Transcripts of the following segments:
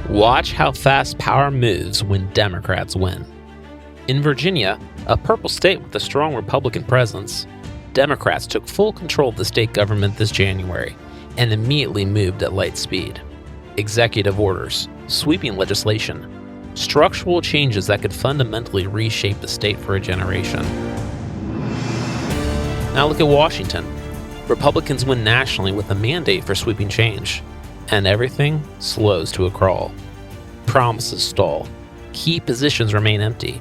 Watch how fast power moves when Democrats win. In Virginia, a purple state with a strong Republican presence, Democrats took full control of the state government this January and immediately moved at light speed. Executive orders, sweeping legislation, structural changes that could fundamentally reshape the state for a generation. Now look at Washington. Republicans win nationally with a mandate for sweeping change, and everything slows to a crawl. Promises stall. Key positions remain empty.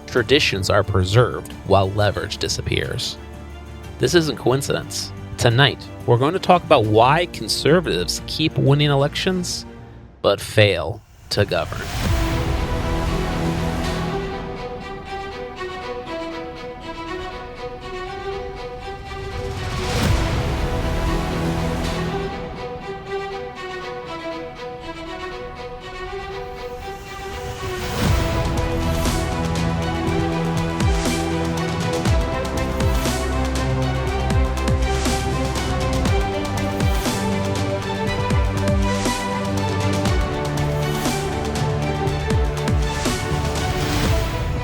Traditions are preserved while leverage disappears. This isn't coincidence. Tonight, we're going to talk about why conservatives keep winning elections, but fail to govern.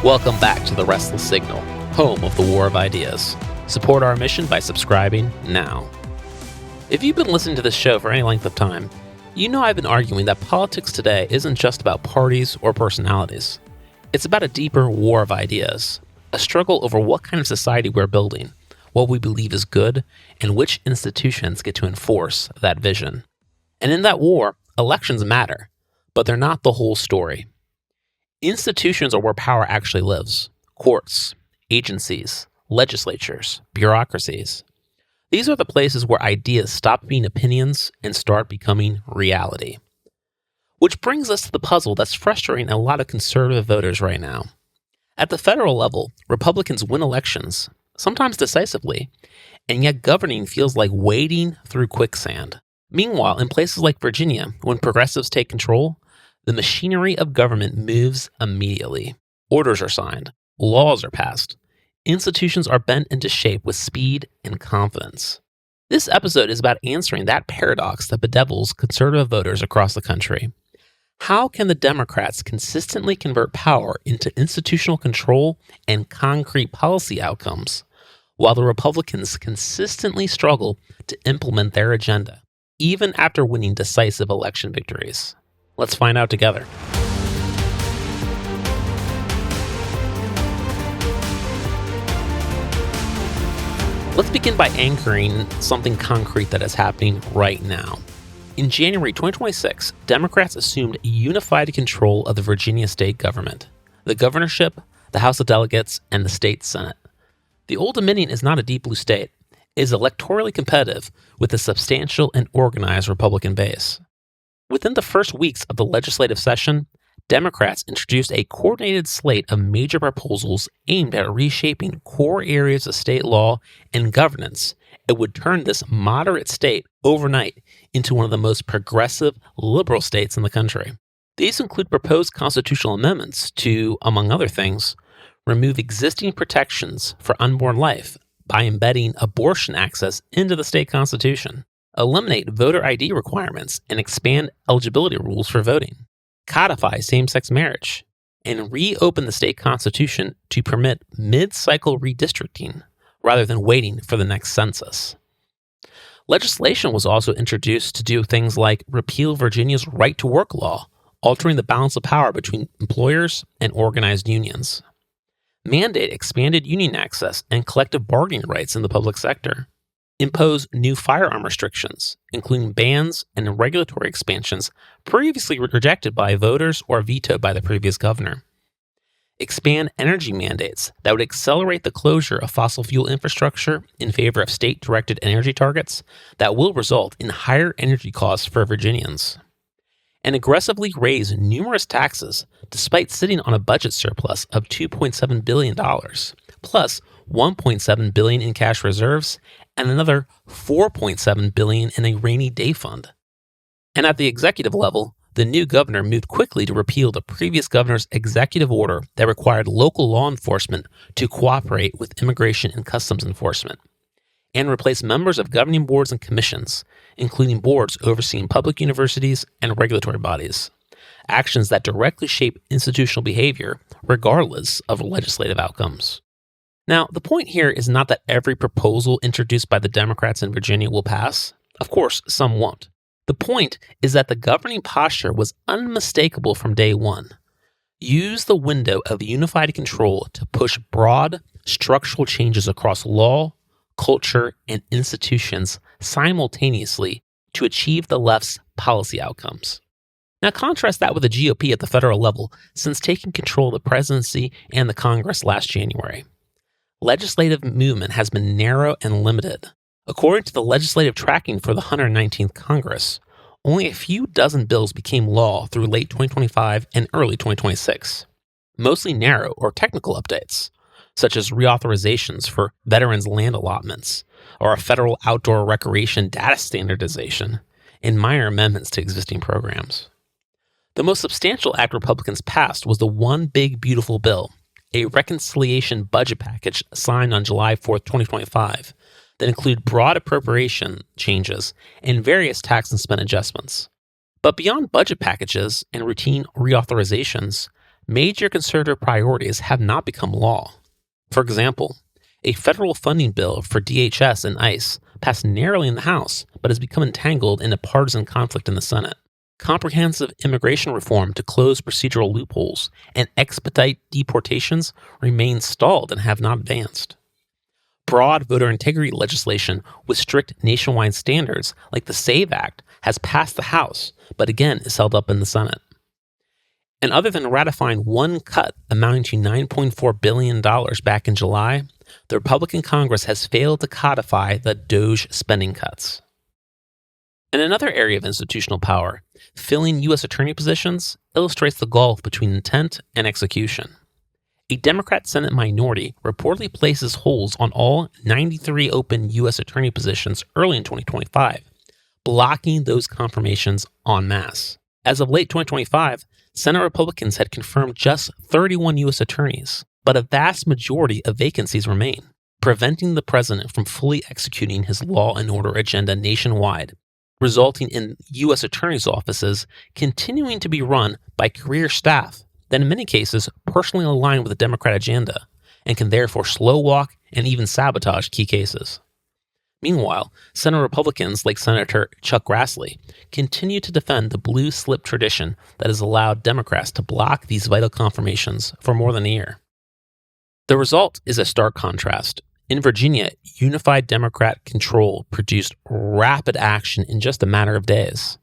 Welcome back to the Restless Signal, home of the War of Ideas. Support our mission by subscribing now. If you've been listening to this show for any length of time, you know I've been arguing that politics today isn't just about parties or personalities. It's about a deeper war of ideas, a struggle over what kind of society we're building, what we believe is good, and which institutions get to enforce that vision. And in that war, elections matter, but they're not the whole story. Institutions are where power actually lives. Courts, agencies, legislatures, bureaucracies. These are the places where ideas stop being opinions and start becoming reality. Which brings us to the puzzle that's frustrating a lot of conservative voters right now. At the federal level, Republicans win elections, sometimes decisively, and yet governing feels like wading through quicksand. Meanwhile, in places like Virginia, when progressives take control, the machinery of government moves immediately. Orders are signed. Laws are passed. Institutions are bent into shape with speed and confidence. This episode is about answering that paradox that bedevils conservative voters across the country. How can the Democrats consistently convert power into institutional control and concrete policy outcomes, while the Republicans consistently struggle to implement their agenda, even after winning decisive election victories? Let's find out together. Let's begin by anchoring something concrete that is happening right now. In January 2026, Democrats assumed unified control of the Virginia state government, the governorship, the House of Delegates, and the state Senate. The Old Dominion is not a deep blue state. It is electorally competitive with a substantial and organized Republican base. Within the first weeks of the legislative session, Democrats introduced a coordinated slate of major proposals aimed at reshaping core areas of state law and governance. It would turn this moderate state overnight into one of the most progressive liberal states in the country. These include proposed constitutional amendments to, among other things, remove existing protections for unborn life by embedding abortion access into the state constitution, eliminate voter ID requirements and expand eligibility rules for voting, codify same-sex marriage, and reopen the state constitution to permit mid-cycle redistricting rather than waiting for the next census. Legislation was also introduced to do things like repeal Virginia's right-to-work law, altering the balance of power between employers and organized unions, mandate expanded union access and collective bargaining rights in the public sector, impose new firearm restrictions, including bans and regulatory expansions previously rejected by voters or vetoed by the previous governor, expand energy mandates that would accelerate the closure of fossil fuel infrastructure in favor of state-directed energy targets that will result in higher energy costs for Virginians, and aggressively raise numerous taxes despite sitting on a budget surplus of $2.7 billion, plus $1.7 billion in cash reserves and another $4.7 billion in a rainy day fund. And at the executive level, the new governor moved quickly to repeal the previous governor's executive order that required local law enforcement to cooperate with immigration and customs enforcement, and replace members of governing boards and commissions, including boards overseeing public universities and regulatory bodies, actions that directly shape institutional behavior, regardless of legislative outcomes. Now, the point here is not that every proposal introduced by the Democrats in Virginia will pass. Of course, some won't. The point is that the governing posture was unmistakable from day one. Use the window of unified control to push broad, structural changes across law, culture, and institutions simultaneously to achieve the left's policy outcomes. Now contrast that with the GOP at the federal level since taking control of the presidency and the Congress last January. Legislative movement has been narrow and limited. According to the legislative tracking for the 119th Congress, only a few dozen bills became law through late 2025 and early 2026, mostly narrow or technical updates, such as reauthorizations for veterans' land allotments, or a federal outdoor recreation data standardization, and minor amendments to existing programs. The most substantial act Republicans passed was the One Big Beautiful Bill, a reconciliation budget package signed on July 4, 2025, that include broad appropriation changes and various tax and spend adjustments. But beyond budget packages and routine reauthorizations, major conservative priorities have not become law. For example, a federal funding bill for DHS and ICE passed narrowly in the House, but has become entangled in a partisan conflict in the Senate. Comprehensive immigration reform to close procedural loopholes and expedite deportations remain stalled and have not advanced. Broad voter integrity legislation with strict nationwide standards like the SAVE Act has passed the House, but again is held up in the Senate. And other than ratifying one cut amounting to $9.4 billion back in July, the Republican Congress has failed to codify the DOGE spending cuts. In another area of institutional power, filling U.S. attorney positions illustrates the gulf between intent and execution. A Democrat Senate minority reportedly places holds on all 93 open U.S. attorney positions early in 2025, blocking those confirmations en masse. As of late 2025, Senate Republicans had confirmed just 31 U.S. attorneys, but a vast majority of vacancies remain, preventing the president from fully executing his law and order agenda nationwide, resulting in U.S. attorneys' offices continuing to be run by career staff that in many cases personally align with the Democrat agenda and can therefore slow walk and even sabotage key cases. Meanwhile, Senate Republicans like Senator Chuck Grassley continue to defend the blue slip tradition that has allowed Democrats to block these vital confirmations for more than a year. The result is a stark contrast. In Virginia, unified Democrat control produced rapid action in just a matter of days.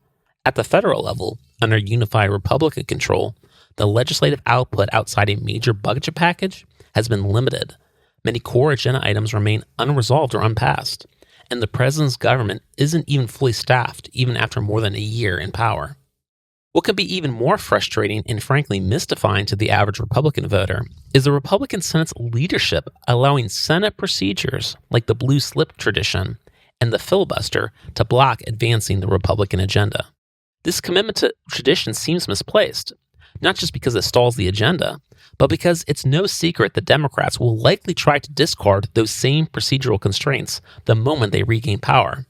At the federal level, under unified Republican control, the legislative output outside a major budget package has been limited. Many core agenda items remain unresolved or unpassed, and the president's government isn't even fully staffed even after more than a year in power. What can be even more frustrating and frankly mystifying to the average Republican voter is the Republican Senate's leadership allowing Senate procedures like the blue slip tradition and the filibuster to block advancing the Republican agenda. This commitment to tradition seems misplaced, not just because it stalls the agenda, but because it's no secret that Democrats will likely try to discard those same procedural constraints the moment they regain power.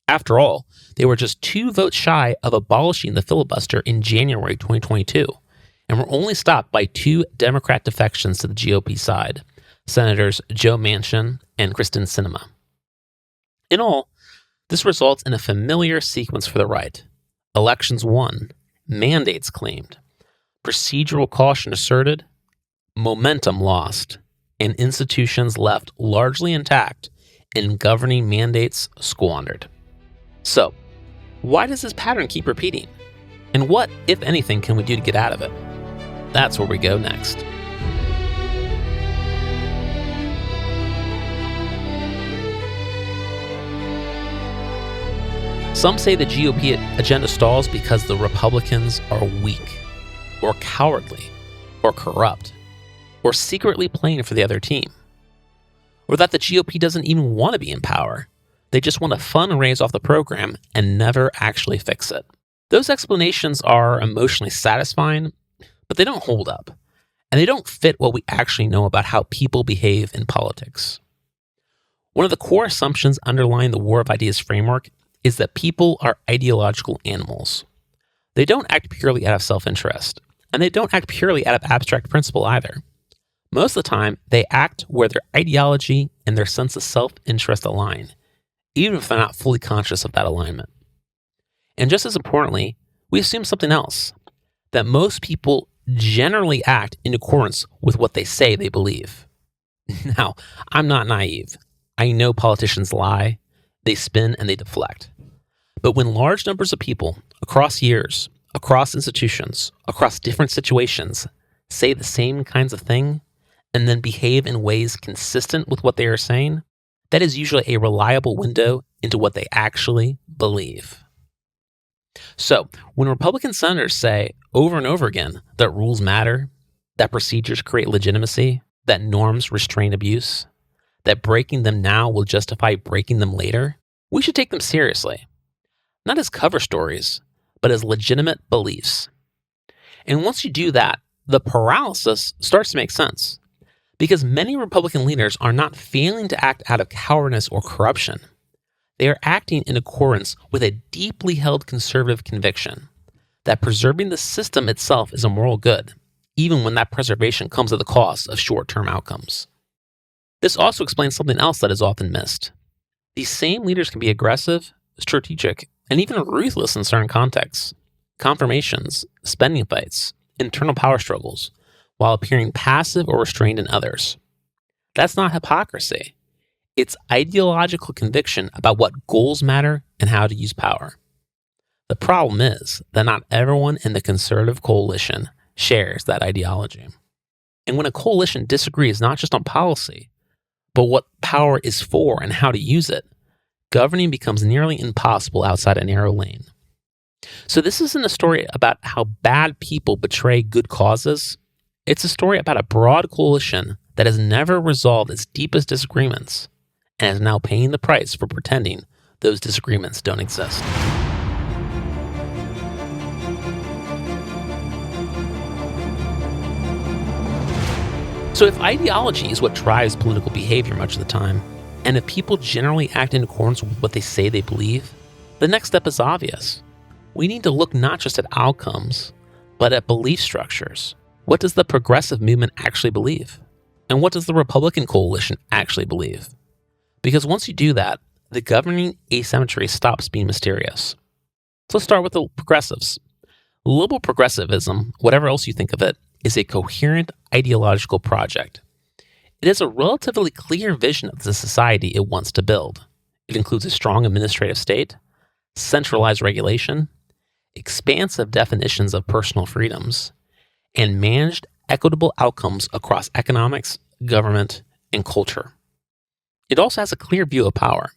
After all, they were just 2 votes shy of abolishing the filibuster in January 2022, and were only stopped by 2 Democrat defections to the GOP side, Senators Joe Manchin and Kristen Sinema. In all, this results in a familiar sequence for the right. Elections won, mandates claimed, procedural caution asserted, momentum lost, and institutions left largely intact and governing mandates squandered. So, why does this pattern keep repeating? And what, if anything, can we do to get out of it? That's where we go next. Some say the GOP agenda stalls because the Republicans are weak, or cowardly, or corrupt, or secretly playing for the other team, or that the GOP doesn't even want to be in power. They just want to fundraise off the program and never actually fix it. Those explanations are emotionally satisfying, but they don't hold up, and they don't fit what we actually know about how people behave in politics. One of the core assumptions underlying the War of Ideas framework is that people are ideological animals. They don't act purely out of self-interest, and they don't act purely out of abstract principle either. Most of the time, they act where their ideology and their sense of self-interest align, even if they're not fully conscious of that alignment. And just as importantly, we assume something else, that most people generally act in accordance with what they say they believe. Now, I'm not naive. I know politicians lie, they spin, and they deflect. But when large numbers of people, across years, across institutions, across different situations, say the same kinds of thing, and then behave in ways consistent with what they are saying, that is usually a reliable window into what they actually believe. So, when Republican senators say over and over again that rules matter, that procedures create legitimacy, that norms restrain abuse, that breaking them now will justify breaking them later, we should take them seriously. Not as cover stories, but as legitimate beliefs. And once you do that, the paralysis starts to make sense. Because many Republican leaders are not failing to act out of cowardice or corruption. They are acting in accordance with a deeply held conservative conviction that preserving the system itself is a moral good, even when that preservation comes at the cost of short-term outcomes. This also explains something else that is often missed. These same leaders can be aggressive, strategic, and even ruthless in certain contexts, confirmations, spending fights, internal power struggles, while appearing passive or restrained in others. That's not hypocrisy. It's ideological conviction about what goals matter and how to use power. The problem is that not everyone in the conservative coalition shares that ideology. And when a coalition disagrees not just on policy, but what power is for and how to use it, governing becomes nearly impossible outside a narrow lane. So this isn't a story about how bad people betray good causes. It's a story about a broad coalition that has never resolved its deepest disagreements and is now paying the price for pretending those disagreements don't exist. So if ideology is what drives political behavior much of the time, and if people generally act in accordance with what they say they believe, the next step is obvious. We need to look not just at outcomes, but at belief structures. What does the progressive movement actually believe? And what does the Republican coalition actually believe? Because once you do that, the governing asymmetry stops being mysterious. So let's start with the progressives. Liberal progressivism, whatever else you think of it, is a coherent ideological project. It has a relatively clear vision of the society it wants to build. It includes a strong administrative state, centralized regulation, expansive definitions of personal freedoms, and managed equitable outcomes across economics, government, and culture. It also has a clear view of power.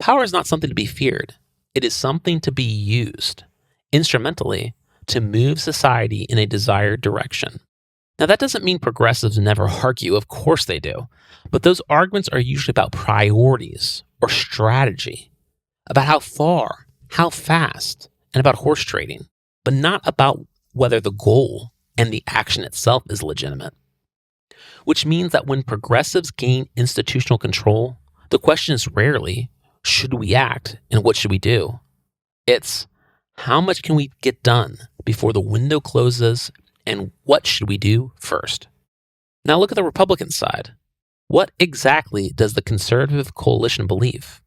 Power is not something to be feared. It is something to be used, instrumentally, to move society in a desired direction. Now, that doesn't mean progressives never argue. Of course they do. But those arguments are usually about priorities or strategy, about how far, how fast, and about horse trading, but not about whether the goal and the action itself is legitimate. Which means that when progressives gain institutional control, the question is rarely, should we act and what should we do? It's, how much can we get done before the window closes and what should we do first? Now look at the Republican side. What exactly does the conservative coalition believe?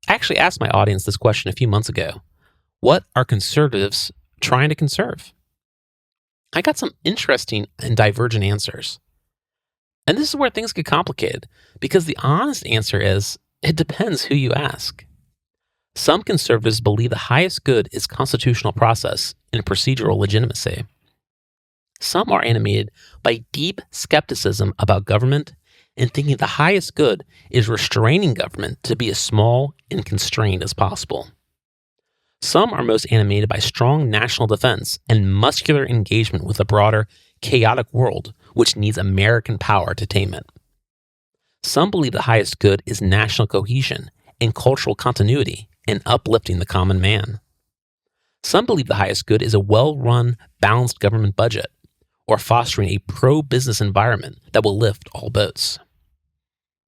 I actually asked my audience this question a few months ago. What are conservatives trying to conserve? I got some interesting and divergent answers. And this is where things get complicated, because the honest answer is, it depends who you ask. Some conservatives believe the highest good is constitutional process and procedural legitimacy. Some are animated by deep skepticism about government and thinking the highest good is restraining government to be as small and constrained as possible. Some are most animated by strong national defense and muscular engagement with a broader, chaotic world which needs American power to tame it. Some believe the highest good is national cohesion and cultural continuity and uplifting the common man. Some believe the highest good is a well-run, balanced government budget or fostering a pro-business environment that will lift all boats.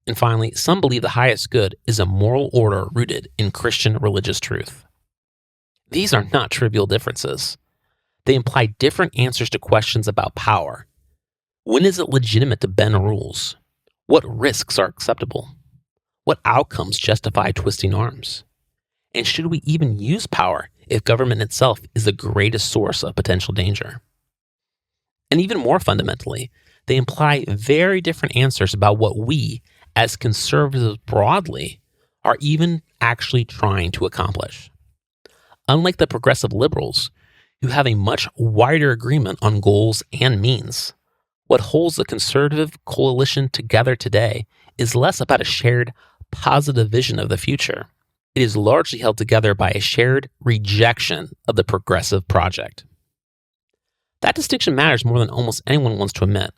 And finally, some believe the highest good is a moral order rooted in Christian religious truth. These are not trivial differences. They imply different answers to questions about power. When is it legitimate to bend rules? What risks are acceptable? What outcomes justify twisting arms? And should we even use power if government itself is the greatest source of potential danger? And even more fundamentally, they imply very different answers about what we, as conservatives broadly, are even actually trying to accomplish. Unlike the progressive liberals, who have a much wider agreement on goals and means, what holds the conservative coalition together today is less about a shared positive vision of the future. It is largely held together by a shared rejection of the progressive project. That distinction matters more than almost anyone wants to admit.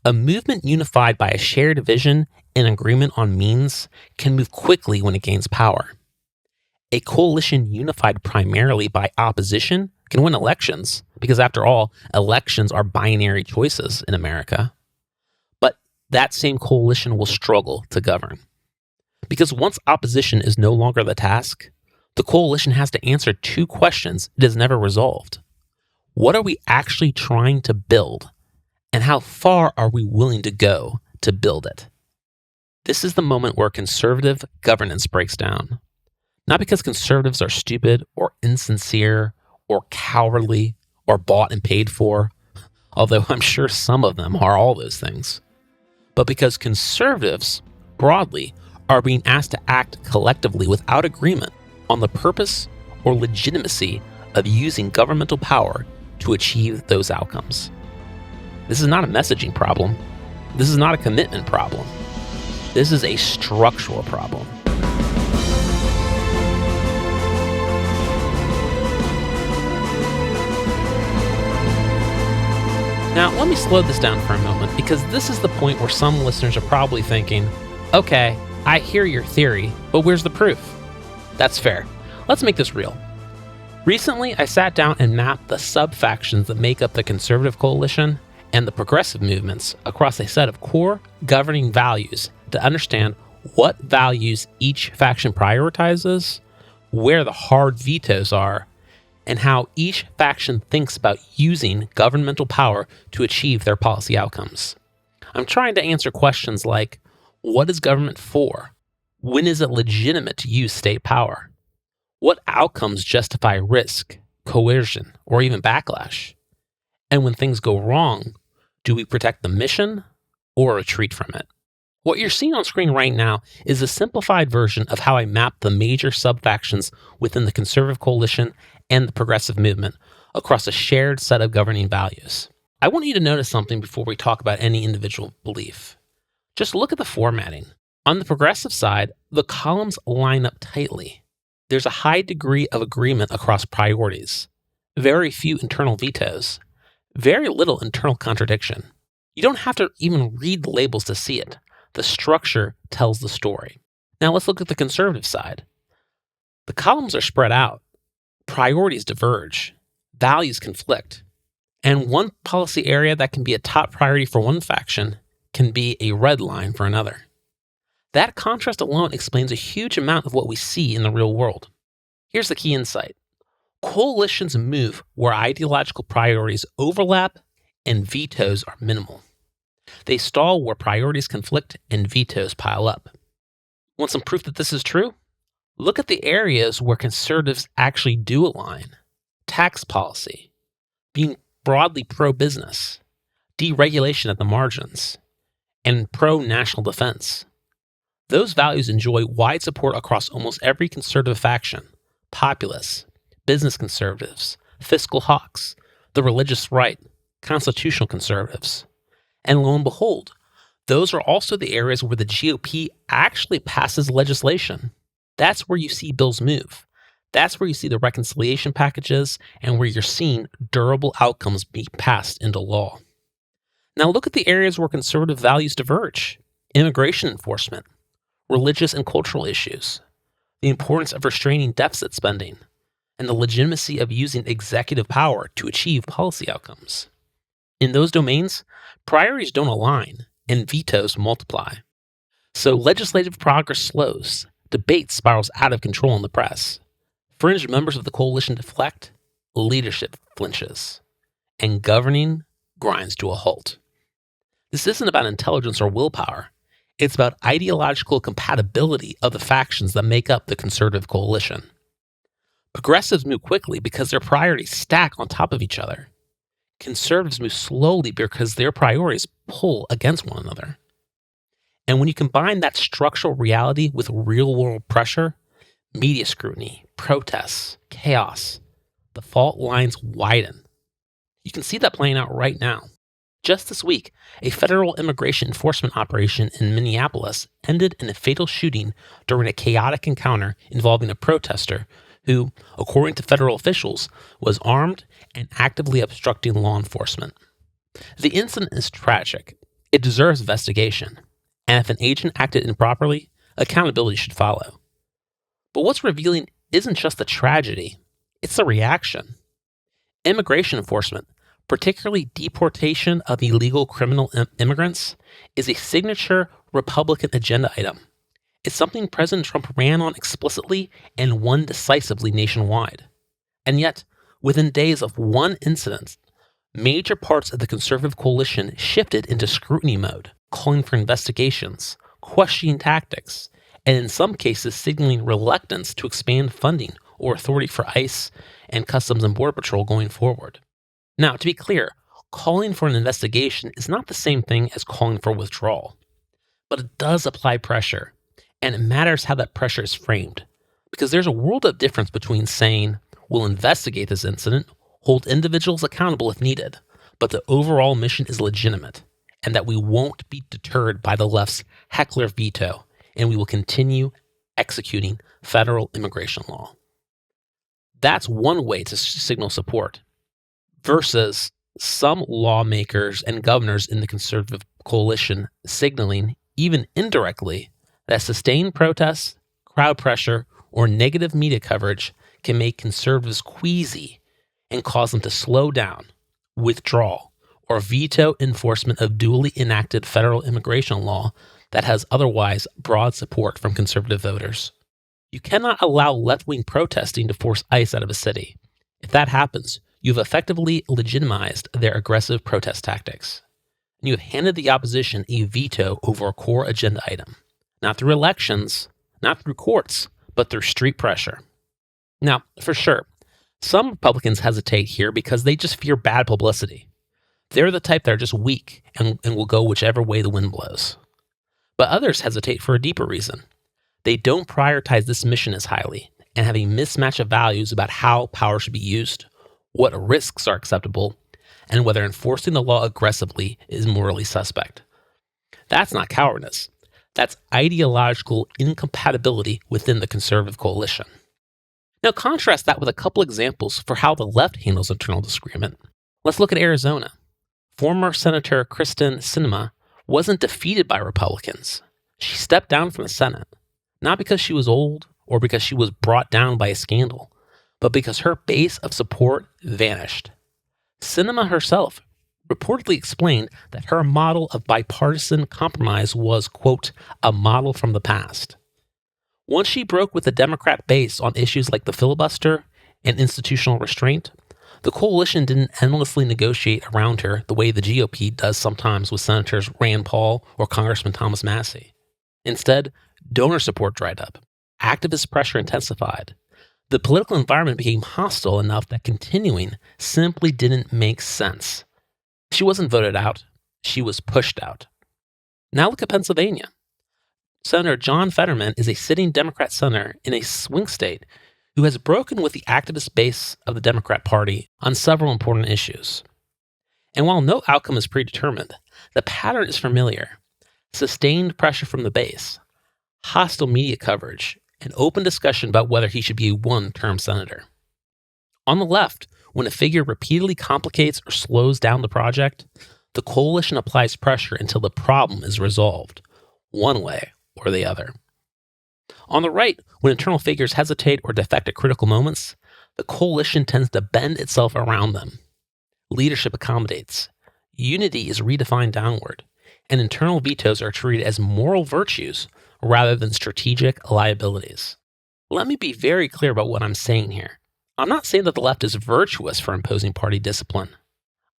A movement unified by a shared vision and agreement on means can move quickly when it gains power. A coalition unified primarily by opposition can win elections, because after all, elections are binary choices in America. But that same coalition will struggle to govern. Because once opposition is no longer the task, the coalition has to answer two questions it has never resolved. What are we actually trying to build? And how far are we willing to go to build it? This is the moment where conservative governance breaks down. Not because conservatives are stupid or insincere or cowardly or bought and paid for, although I'm sure some of them are all those things, but because conservatives, broadly, are being asked to act collectively without agreement on the purpose or legitimacy of using governmental power to achieve those outcomes. This is not a messaging problem. This is not a commitment problem. This is a structural problem. Now, let me slow this down for a moment, because this is the point where some listeners are probably thinking, okay, I hear your theory, but where's the proof? That's fair. Let's make this real. Recently, I sat down and mapped the sub-factions that make up the conservative coalition and the progressive movements across a set of core governing values to understand what values each faction prioritizes, where the hard vetoes are, and how each faction thinks about using governmental power to achieve their policy outcomes. I'm trying to answer questions like, what is government for? When is it legitimate to use state power? What outcomes justify risk, coercion, or even backlash? And when things go wrong, do we protect the mission or retreat from it? What you're seeing on screen right now is a simplified version of how I mapped the major sub-factions within the conservative coalition and the progressive movement across a shared set of governing values. I want you to notice something before we talk about any individual belief. Just look at the formatting. On the progressive side, the columns line up tightly. There's a high degree of agreement across priorities, very few internal vetoes, very little internal contradiction. You don't have to even read the labels to see it. The structure tells the story. Now let's look at the conservative side. The columns are spread out. Priorities diverge. Values conflict. And one policy area that can be a top priority for one faction can be a red line for another. That contrast alone explains a huge amount of what we see in the real world. Here's the key insight. Coalitions move where ideological priorities overlap and vetoes are minimal. They stall where priorities conflict and vetoes pile up. Want some proof that this is true? Look at the areas where conservatives actually do align. Tax policy, being broadly pro-business, deregulation at the margins, and pro-national defense. Those values enjoy wide support across almost every conservative faction: populists, business conservatives, fiscal hawks, the religious right, constitutional conservatives. And lo and behold, those are also the areas where the GOP actually passes legislation. That's where you see bills move. That's where you see the reconciliation packages and where you're seeing durable outcomes being passed into law. Now look at the areas where conservative values diverge: immigration enforcement, religious and cultural issues, the importance of restraining deficit spending, and the legitimacy of using executive power to achieve policy outcomes. In those domains, priorities don't align and vetoes multiply. So legislative progress slows, debate spirals out of control in the press. Fringe members of the coalition deflect, leadership flinches, and governing grinds to a halt. This isn't about intelligence or willpower. It's about ideological compatibility of the factions that make up the conservative coalition. Progressives move quickly because their priorities stack on top of each other. Conservatives move slowly because their priorities pull against one another. And when you combine that structural reality with real-world pressure, media scrutiny, protests, chaos, the fault lines widen. You can see that playing out right now. Just this week, a federal immigration enforcement operation in Minneapolis ended in a fatal shooting during a chaotic encounter involving a protester who, according to federal officials, was armed and actively obstructing law enforcement. The incident is tragic. It deserves investigation. And if an agent acted improperly, accountability should follow. But what's revealing isn't just the tragedy, it's the reaction. Immigration enforcement, particularly deportation of illegal criminal immigrants, is a signature Republican agenda item. It's something President Trump ran on explicitly and won decisively nationwide. And yet, within days of one incident, major parts of the conservative coalition shifted into scrutiny mode, calling for investigations, questioning tactics, and in some cases signaling reluctance to expand funding or authority for ICE and Customs and Border Patrol going forward. Now, to be clear, calling for an investigation is not the same thing as calling for withdrawal, but it does apply pressure. And it matters how that pressure is framed, because there's a world of difference between saying, we'll investigate this incident, hold individuals accountable if needed, but the overall mission is legitimate, and that we won't be deterred by the left's heckler veto, and we will continue executing federal immigration law. That's one way to signal support, versus some lawmakers and governors in the conservative coalition signaling, even indirectly, that sustained protests, crowd pressure, or negative media coverage can make conservatives queasy and cause them to slow down, withdraw, or veto enforcement of duly enacted federal immigration law that has otherwise broad support from conservative voters. You cannot allow left-wing protesting to force ICE out of a city. If that happens, you've effectively legitimized their aggressive protest tactics. And you have handed the opposition a veto over a core agenda item. Not through elections, not through courts, but through street pressure. Now, for sure, some Republicans hesitate here because they just fear bad publicity. They're the type that are just weak and will go whichever way the wind blows. But others hesitate for a deeper reason. They don't prioritize this mission as highly and have a mismatch of values about how power should be used, what risks are acceptable, and whether enforcing the law aggressively is morally suspect. That's not cowardice. That's ideological incompatibility within the conservative coalition. Now contrast that with a couple examples for how the left handles internal disagreement. Let's look at Arizona. Former Senator Kristen Sinema wasn't defeated by Republicans. She stepped down from the Senate, not because she was old or because she was brought down by a scandal, but because her base of support vanished. Sinema herself reportedly explained that her model of bipartisan compromise was, quote, a model from the past. Once she broke with the Democrat base on issues like the filibuster and institutional restraint, the coalition didn't endlessly negotiate around her the way the GOP does sometimes with Senators Rand Paul or Congressman Thomas Massie. Instead, donor support dried up. Activist pressure intensified. The political environment became hostile enough that continuing simply didn't make sense. She wasn't voted out. She was pushed out. Now look at Pennsylvania. Senator John Fetterman is a sitting Democrat senator in a swing state who has broken with the activist base of the Democrat Party on several important issues. And while no outcome is predetermined, the pattern is familiar. Sustained pressure from the base, hostile media coverage, and open discussion about whether he should be a one-term senator. On the left, when a figure repeatedly complicates or slows down the project, the coalition applies pressure until the problem is resolved, one way or the other. On the right, when internal figures hesitate or defect at critical moments, the coalition tends to bend itself around them. Leadership accommodates. Unity is redefined downward, and internal vetoes are treated as moral virtues rather than strategic liabilities. Let me be very clear about what I'm saying here. I'm not saying that the left is virtuous for imposing party discipline.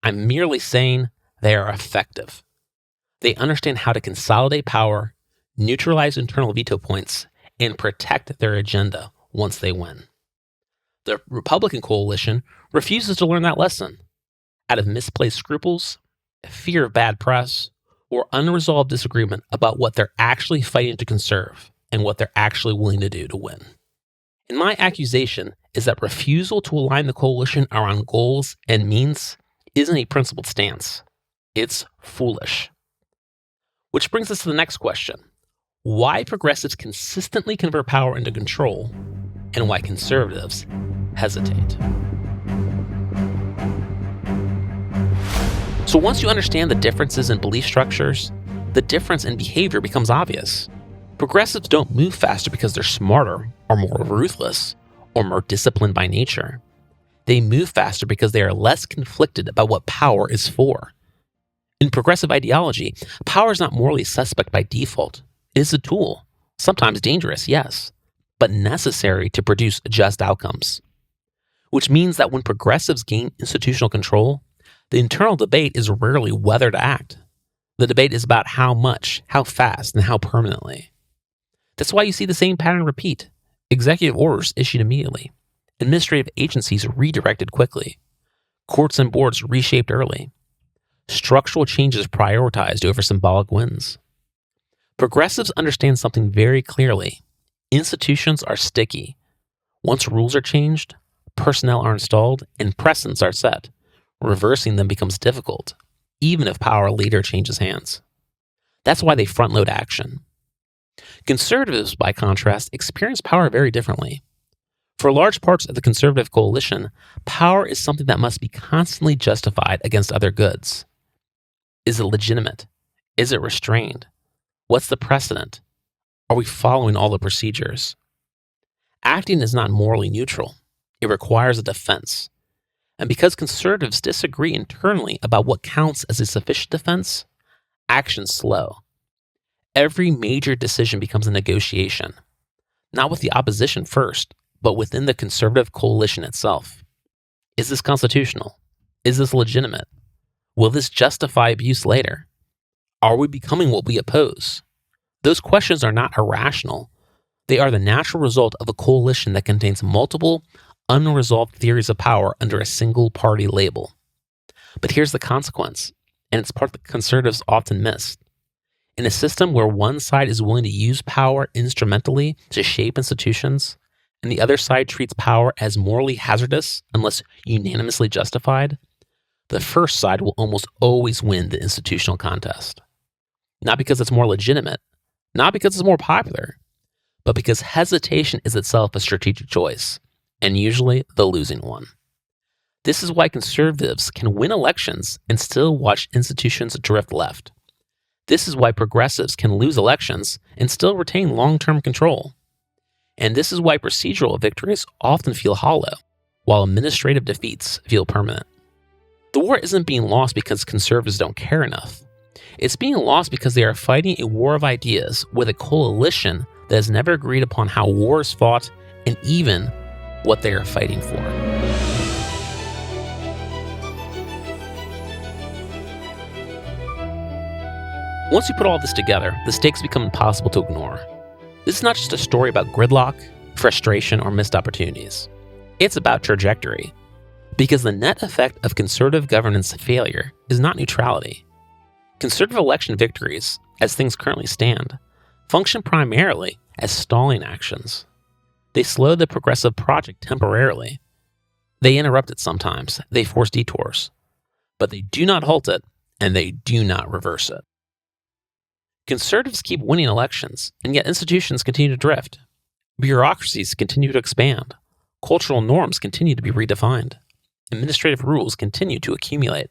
I'm merely saying they are effective. They understand how to consolidate power, neutralize internal veto points, and protect their agenda once they win. The Republican coalition refuses to learn that lesson out of misplaced scruples, fear of bad press, or unresolved disagreement about what they're actually fighting to conserve and what they're actually willing to do to win. And my accusation is that refusal to align the coalition around goals and means isn't a principled stance. It's foolish. Which brings us to the next question. Why progressives consistently convert power into control, and why conservatives hesitate. So once you understand the differences in belief structures, the difference in behavior becomes obvious. Progressives don't move faster because they're smarter or more ruthless or more disciplined by nature. They move faster because they are less conflicted about what power is for. In progressive ideology, power is not morally suspect by default. It is a tool, sometimes dangerous, yes, but necessary to produce just outcomes. Which means that when progressives gain institutional control, the internal debate is rarely whether to act. The debate is about how much, how fast, and how permanently. That's why you see the same pattern repeat. Executive orders issued immediately. Administrative agencies redirected quickly. Courts and boards reshaped early. Structural changes prioritized over symbolic wins. Progressives understand something very clearly. Institutions are sticky. Once rules are changed, personnel are installed, and precedents are set, reversing them becomes difficult, even if power later changes hands. That's why they front-load action. Conservatives, by contrast, experience power very differently. For large parts of the conservative coalition, power is something that must be constantly justified against other goods. Is it legitimate? Is it restrained? What's the precedent? Are we following all the procedures? Acting is not morally neutral. It requires a defense. And because conservatives disagree internally about what counts as a sufficient defense, actions slow. Every major decision becomes a negotiation, not with the opposition first, but within the conservative coalition itself. Is this constitutional? Is this legitimate? Will this justify abuse later? Are we becoming what we oppose? Those questions are not irrational. They are the natural result of a coalition that contains multiple, unresolved theories of power under a single party label. But here's the consequence, and it's part that conservatives often miss. In a system where one side is willing to use power instrumentally to shape institutions, and the other side treats power as morally hazardous unless unanimously justified, the first side will almost always win the institutional contest. Not because it's more legitimate, not because it's more popular, but because hesitation is itself a strategic choice, and usually the losing one. This is why conservatives can win elections and still watch institutions drift left. This is why progressives can lose elections and still retain long-term control. And this is why procedural victories often feel hollow, while administrative defeats feel permanent. The war isn't being lost because conservatives don't care enough. It's being lost because they are fighting a war of ideas with a coalition that has never agreed upon how war is fought and even what they are fighting for. Once you put all this together, the stakes become impossible to ignore. This is not just a story about gridlock, frustration, or missed opportunities. It's about trajectory. Because the net effect of conservative governance failure is not neutrality. Conservative election victories, as things currently stand, function primarily as stalling actions. They slow the progressive project temporarily. They interrupt it sometimes, they force detours. But they do not halt it, and they do not reverse it. Conservatives keep winning elections, and yet institutions continue to drift. Bureaucracies continue to expand. Cultural norms continue to be redefined. Administrative rules continue to accumulate.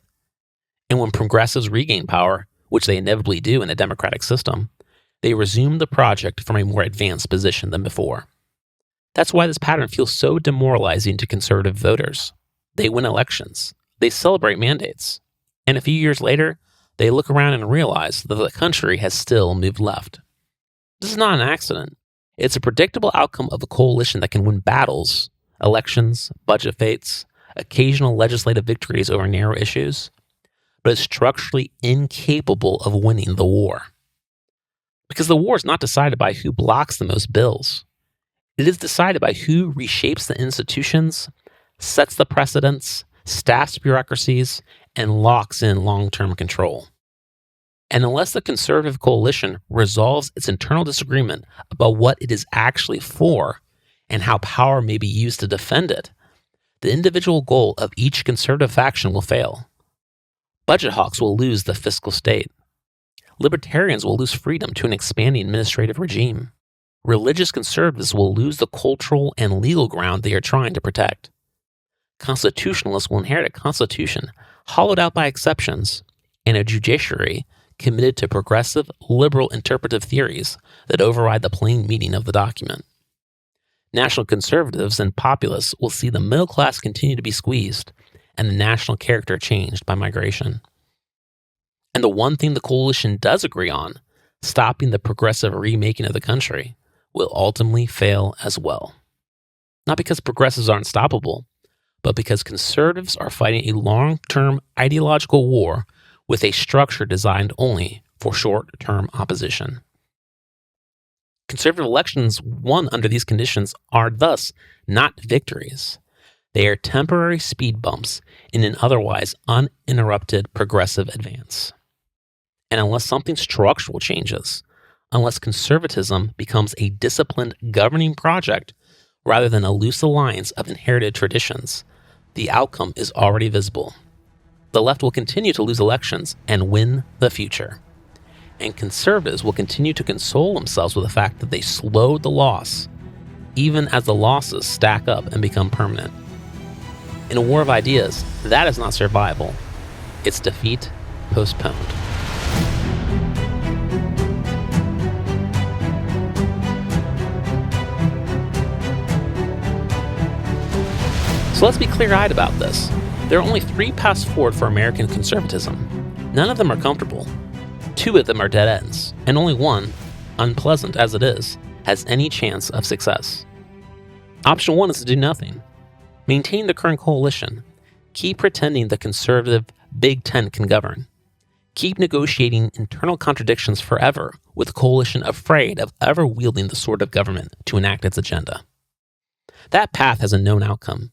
And when progressives regain power, which they inevitably do in a democratic system, they resume the project from a more advanced position than before. That's why this pattern feels so demoralizing to conservative voters. They win elections, they celebrate mandates, and a few years later, they look around and realize that the country has still moved left. This is not an accident. It's a predictable outcome of a coalition that can win battles, elections, budget fates, occasional legislative victories over narrow issues, but is structurally incapable of winning the war. Because the war is not decided by who blocks the most bills. It is decided by who reshapes the institutions, sets the precedents, staffs bureaucracies, and locks in long-term control. And unless the conservative coalition resolves its internal disagreement about what it is actually for and how power may be used to defend it, the individual goal of each conservative faction will fail. Budget hawks will lose the fiscal state. Libertarians will lose freedom to an expanding administrative regime. Religious conservatives will lose the cultural and legal ground they are trying to protect. Constitutionalists will inherit a constitution hollowed out by exceptions and a judiciary committed to progressive, liberal interpretive theories that override the plain meaning of the document. National conservatives and populists will see the middle class continue to be squeezed and the national character changed by migration. And the one thing the coalition does agree on, stopping the progressive remaking of the country, will ultimately fail as well. Not because progressives are unstoppable, but because conservatives are fighting a long-term ideological war with a structure designed only for short-term opposition. Conservative elections won under these conditions are thus not victories. They are temporary speed bumps in an otherwise uninterrupted progressive advance. And unless something structural changes, unless conservatism becomes a disciplined governing project rather than a loose alliance of inherited traditions, the outcome is already visible. The left will continue to lose elections and win the future. And conservatives will continue to console themselves with the fact that they slowed the loss, even as the losses stack up and become permanent. In a war of ideas, that is not survival. It's defeat postponed. So let's be clear-eyed about this. There are only 3 paths forward for American conservatism. None of them are comfortable. 2 of them are dead ends, and only one, unpleasant as it is, has any chance of success. Option 1 is to do nothing. Maintain the current coalition. Keep pretending the conservative Big Tent can govern. Keep negotiating internal contradictions forever with a coalition afraid of ever wielding the sword of government to enact its agenda. That path has a known outcome.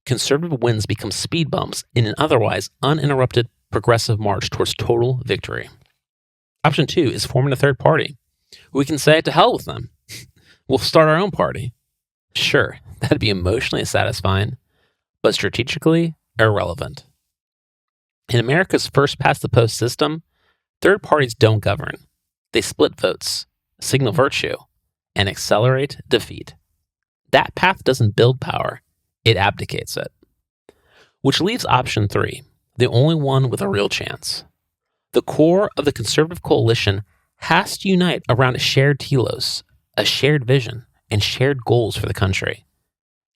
Conservative wins become speed bumps in an otherwise uninterrupted progressive march towards total victory. Option 2 is forming a third party. We can say, to hell with them. We'll start our own party. Sure, that'd be emotionally satisfying, but strategically irrelevant. In America's first past the post system, third parties don't govern. They split votes, signal virtue, and accelerate defeat. That path doesn't build power. It abdicates it. Which leaves option 3, the only one with a real chance. The core of the conservative coalition has to unite around a shared telos, a shared vision, and shared goals for the country,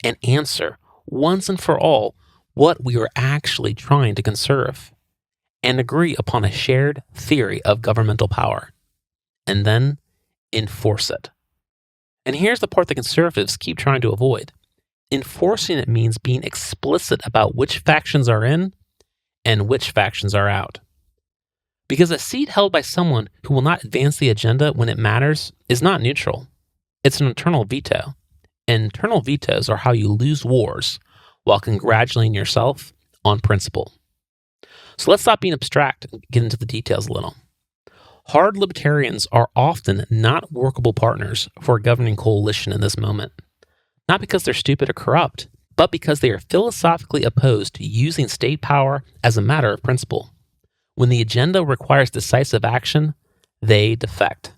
and answer once and for all what we are actually trying to conserve, and agree upon a shared theory of governmental power, and then enforce it. And here's the part that conservatives keep trying to avoid. Enforcing it means being explicit about which factions are in and which factions are out. Because a seat held by someone who will not advance the agenda when it matters is not neutral. It's an internal veto. And internal vetoes are how you lose wars while congratulating yourself on principle. So let's stop being abstract and get into the details a little. Hard libertarians are often not workable partners for a governing coalition in this moment. Not because they're stupid or corrupt, but because they are philosophically opposed to using state power as a matter of principle. When the agenda requires decisive action, they defect.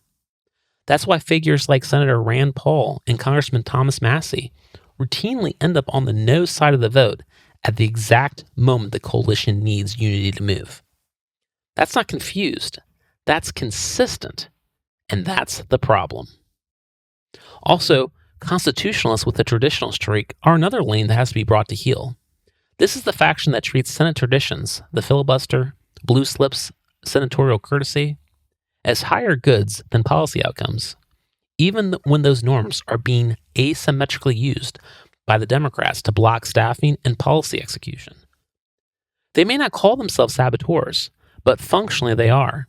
That's why figures like Senator Rand Paul and Congressman Thomas Massie routinely end up on the no side of the vote at the exact moment the coalition needs unity to move. That's not confused. That's consistent. And that's the problem. Also, constitutionalists with a traditional streak are another lane that has to be brought to heel. This is the faction that treats Senate traditions, the filibuster, blue slips, senatorial courtesy, as higher goods than policy outcomes, even when those norms are being asymmetrically used by the Democrats to block staffing and policy execution. They may not call themselves saboteurs, but functionally they are.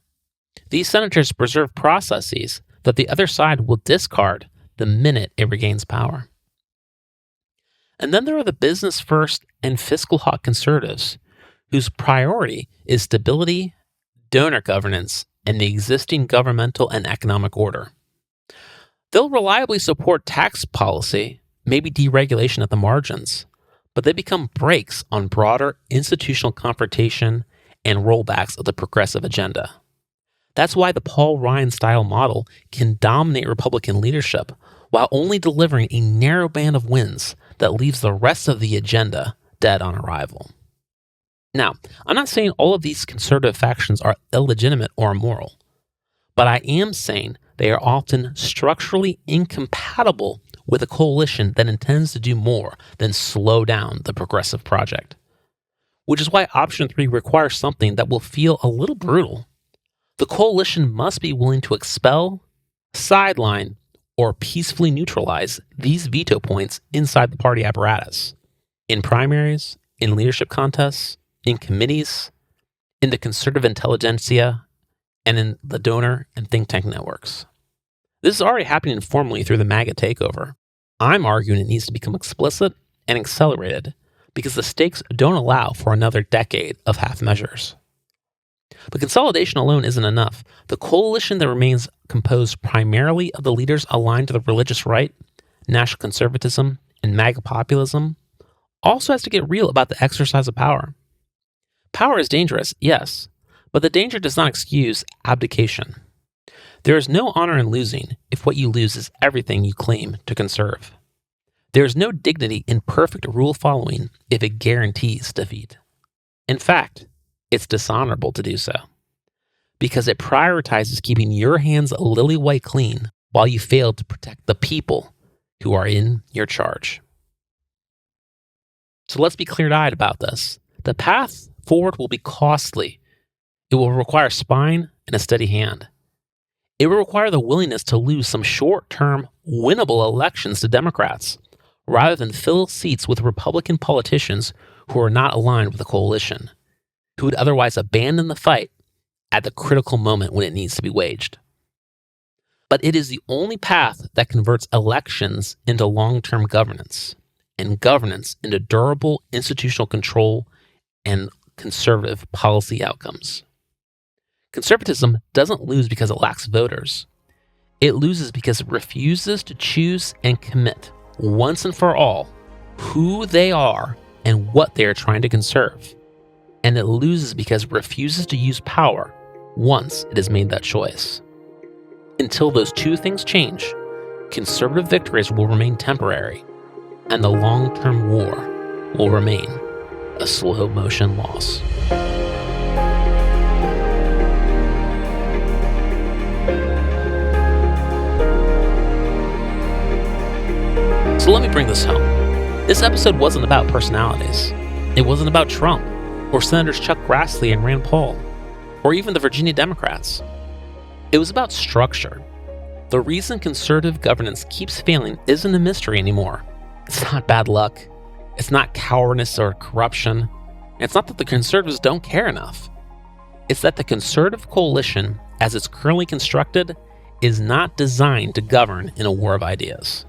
These senators preserve processes that the other side will discard the minute it regains power. And then there are the business first and fiscal hawk conservatives, whose priority is stability, donor governance, and the existing governmental and economic order. They'll reliably support tax policy, maybe deregulation at the margins, but they become brakes on broader institutional confrontation and rollbacks of the progressive agenda. That's why the Paul Ryan-style model can dominate Republican leadership while only delivering a narrow band of wins that leaves the rest of the agenda dead on arrival. Now, I'm not saying all of these conservative factions are illegitimate or immoral, but I am saying they are often structurally incompatible with a coalition that intends to do more than slow down the progressive project. Which is why option 3 requires something that will feel a little brutal. The coalition must be willing to expel, sideline, or peacefully neutralize these veto points inside the party apparatus, in primaries, in leadership contests, in committees, in the conservative intelligentsia, and in the donor and think tank networks. This is already happening informally through the MAGA takeover. I'm arguing it needs to become explicit and accelerated because the stakes don't allow for another decade of half measures. But consolidation alone isn't enough. The coalition that remains composed primarily of the leaders aligned to the religious right, national conservatism, and MAGA populism also has to get real about the exercise of power. Power is dangerous, yes, but the danger does not excuse abdication. There is no honor in losing if what you lose is everything you claim to conserve. There is no dignity in perfect rule following if it guarantees defeat. In fact, it's dishonorable to do so, because it prioritizes keeping your hands lily white clean while you fail to protect the people who are in your charge. So let's be clear-eyed about this. The path forward will be costly. It will require spine and a steady hand. It will require the willingness to lose some short-term, winnable elections to Democrats, rather than fill seats with Republican politicians who are not aligned with the coalition, who would otherwise abandon the fight at the critical moment when it needs to be waged. But it is the only path that converts elections into long-term governance, and governance into durable institutional control and conservative policy outcomes. Conservatism doesn't lose because it lacks voters. It loses because it refuses to choose and commit, once and for all, who they are and what they are trying to conserve. And it loses because it refuses to use power once it has made that choice. Until those two things change, conservative victories will remain temporary, and the long-term war will remain a slow-motion loss. So let me bring this home. This episode wasn't about personalities. It wasn't about Trump, or Senators Chuck Grassley and Rand Paul, or even the Virginia Democrats. It was about structure. The reason conservative governance keeps failing isn't a mystery anymore. It's not bad luck. It's not cowardice or corruption. It's not that the conservatives don't care enough. It's that the conservative coalition, as it's currently constructed, is not designed to govern in a war of ideas.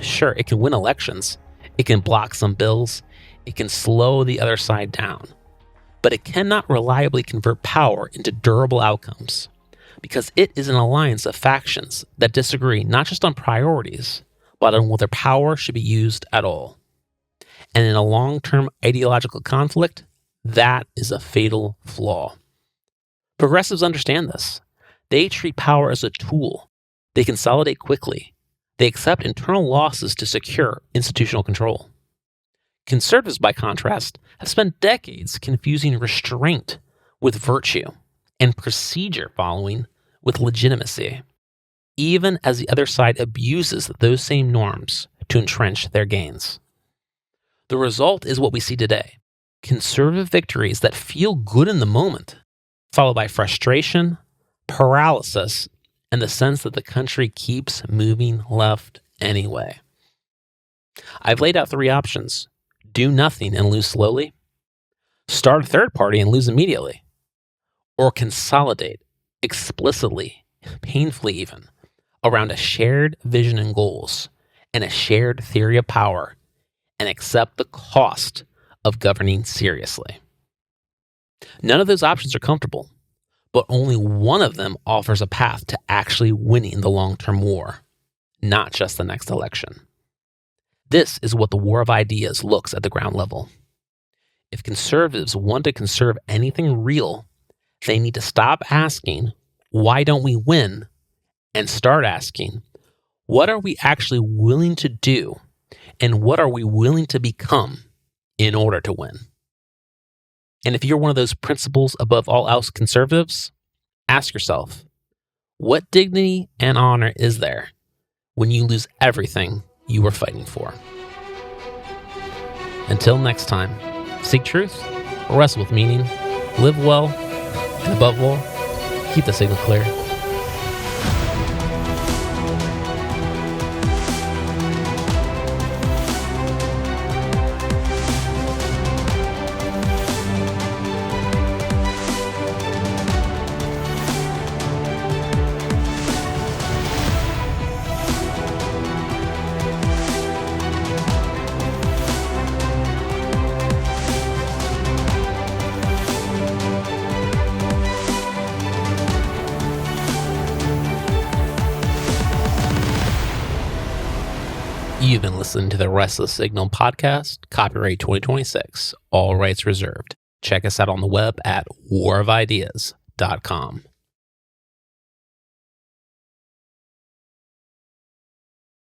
Sure, it can win elections. It can block some bills. It can slow the other side down. But it cannot reliably convert power into durable outcomes, because it is an alliance of factions that disagree not just on priorities, but on whether power should be used at all. And in a long-term ideological conflict, that is a fatal flaw. Progressives understand this. They treat power as a tool. They consolidate quickly. They accept internal losses to secure institutional control. Conservatives, by contrast, have spent decades confusing restraint with virtue and procedure following with legitimacy, even as the other side abuses those same norms to entrench their gains. The result is what we see today: conservative victories that feel good in the moment, followed by frustration, paralysis, and the sense that the country keeps moving left anyway. I've laid out 3 options: do nothing and lose slowly, start a third party and lose immediately, or consolidate explicitly, painfully even, around a shared vision and goals and a shared theory of power, and accept the cost of governing seriously. None of those options are comfortable, but only one of them offers a path to actually winning the long-term war, not just the next election. This is what the war of ideas looks at the ground level. If conservatives want to conserve anything real, they need to stop asking, why don't we win? And start asking, what are we actually willing to do? And what are we willing to become in order to win? And if you're one of those principles above all else conservatives, ask yourself, what dignity and honor is there when you lose everything you were fighting for? Until next time, seek truth, wrestle with meaning, live well, and above all, keep the signal clear. You've been listening to the Restless Signal podcast, copyright 2026, all rights reserved. Check us out on the web at warofideas.com.